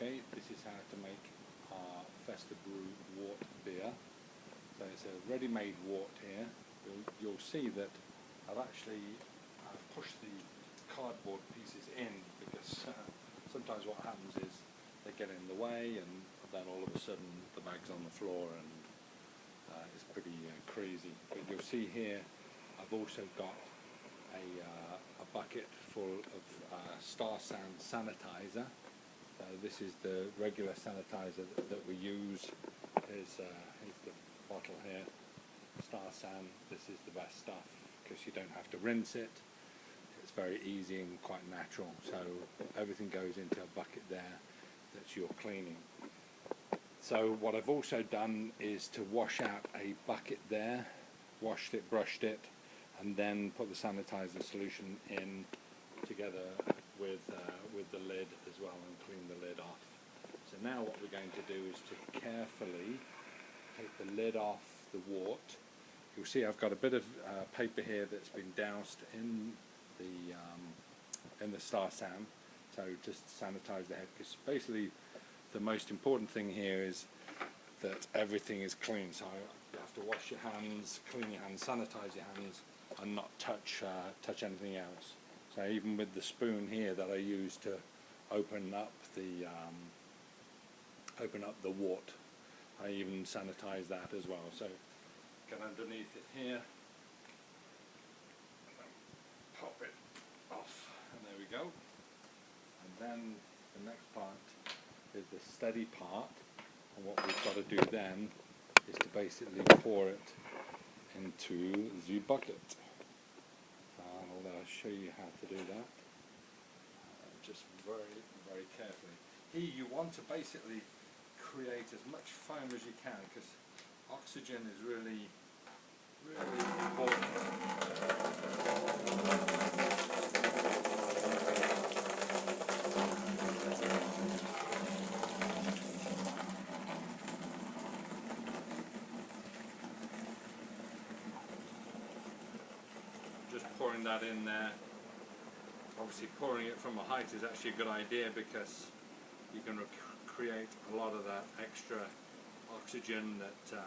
Okay, this is how to make our Festa Brew wort beer. So it's a ready-made wort here. You'll see that I've actually pushed the cardboard pieces in because sometimes what happens is they get in the way and then all of a sudden the bag's on the floor and it's pretty crazy. But you'll see here I've also got a bucket full of Star San sanitizer. This is the regular sanitizer that we use. Here's the bottle here, Star San. This is the best stuff because you don't have to rinse it. It's very easy and quite natural. So everything goes into a bucket there that's your cleaning. So what I've also done is to wash out a bucket there, washed it, brushed it, and then put the sanitizer solution in together with the lid as well and clean the lid off. So now what we're going to do is to carefully take the lid off the wort. You'll see I've got a bit of paper here that's been doused in the Star San, so just sanitize the head, because basically the most important thing here is that everything is clean. So you have to wash your hands, clean your hands, sanitize your hands, and not touch anything else. So even with the spoon here that I use to open up the wort, I even sanitize that as well. So get underneath it here, and then pop it off, and there we go. And then the next part is the steady part, and what we've got to do then is to basically pour it into the bucket. I'll show you how to do that, just very, very carefully. Here you want to basically create as much foam as you can, because oxygen is really, really important. Just pouring that in there. Obviously pouring it from a height is actually a good idea because you can create a lot of that extra oxygen that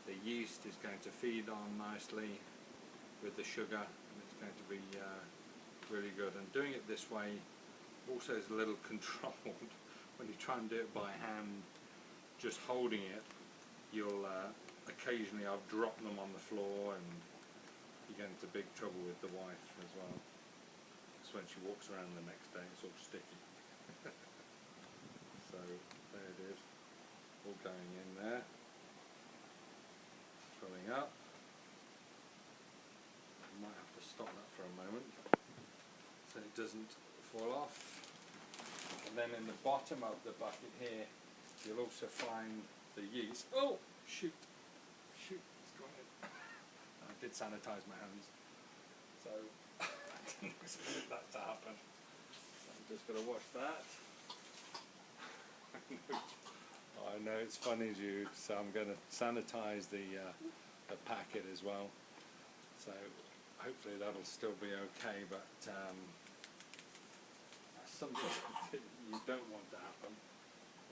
the yeast is going to feed on nicely with the sugar, and it's going to be really good. And doing it this way also is a little controlled. When you try and do it by hand, just holding it, you'll occasionally, I've dropped them on the floor and you get into big trouble with the wife as well. It's when she walks around the next day, it's all sticky. So there it is, all going in there, filling up. I might have to stop that for a moment so it doesn't fall off. And then in the bottom of the bucket here, you'll also find the yeast. Oh, shoot, it's gone in. I did sanitize my hands, so I didn't expect that to happen. So I'm just going to wash that. I know it's funny, Jude, so I'm going to sanitize the packet as well. So hopefully that'll still be okay, but something that you don't want to happen.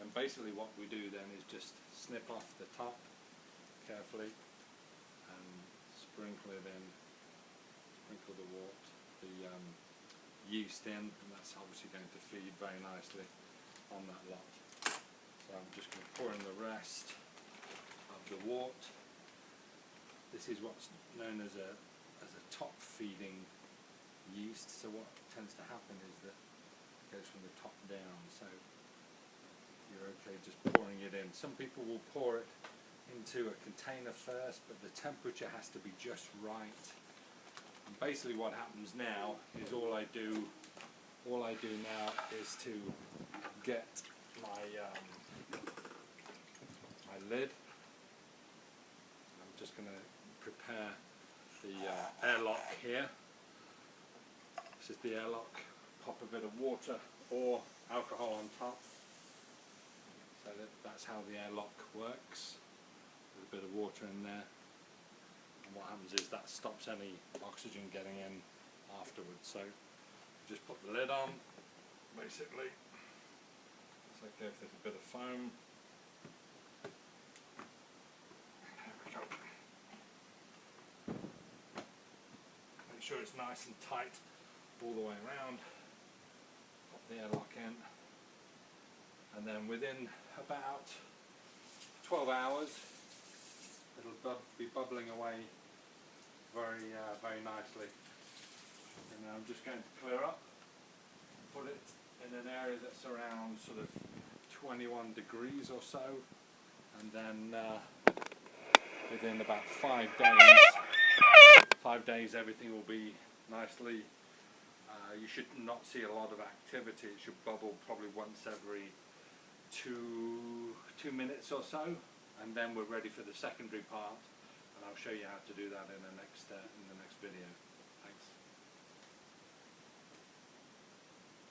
And basically what we do then is just snip off the top carefully and sprinkle it in, sprinkle the wort, the yeast in, and that's obviously going to feed very nicely on that lot. So I'm just going to pour in the rest of the wort. This is what's known as a top feeding yeast. So what tends to happen is that it goes from the top down. So you're okay just pouring it in. Some people will pour it into a container first, but the temperature has to be just right. And basically what happens now is all I do now is to get my lid. I'm just going to prepare the airlock here. This is the airlock. Pop a bit of water or alcohol on top. So that's how the airlock works. With a bit of water in there. And what happens is that stops any oxygen getting in afterwards. So just put the lid on, basically. click if there's a bit of foam. There we go. Make sure it's nice and tight all the way around. Pop the airlock in, and then within about 12 hours it'll be bubbling away very nicely. And now I'm just going to clear up, put it in an area that's around sort of 21 degrees or so, and then within about 5 days everything will be nicely, you should not see a lot of activity. It should bubble probably once every two minutes or so, and then we're ready for the secondary part, and I'll show you how to do that in the next video.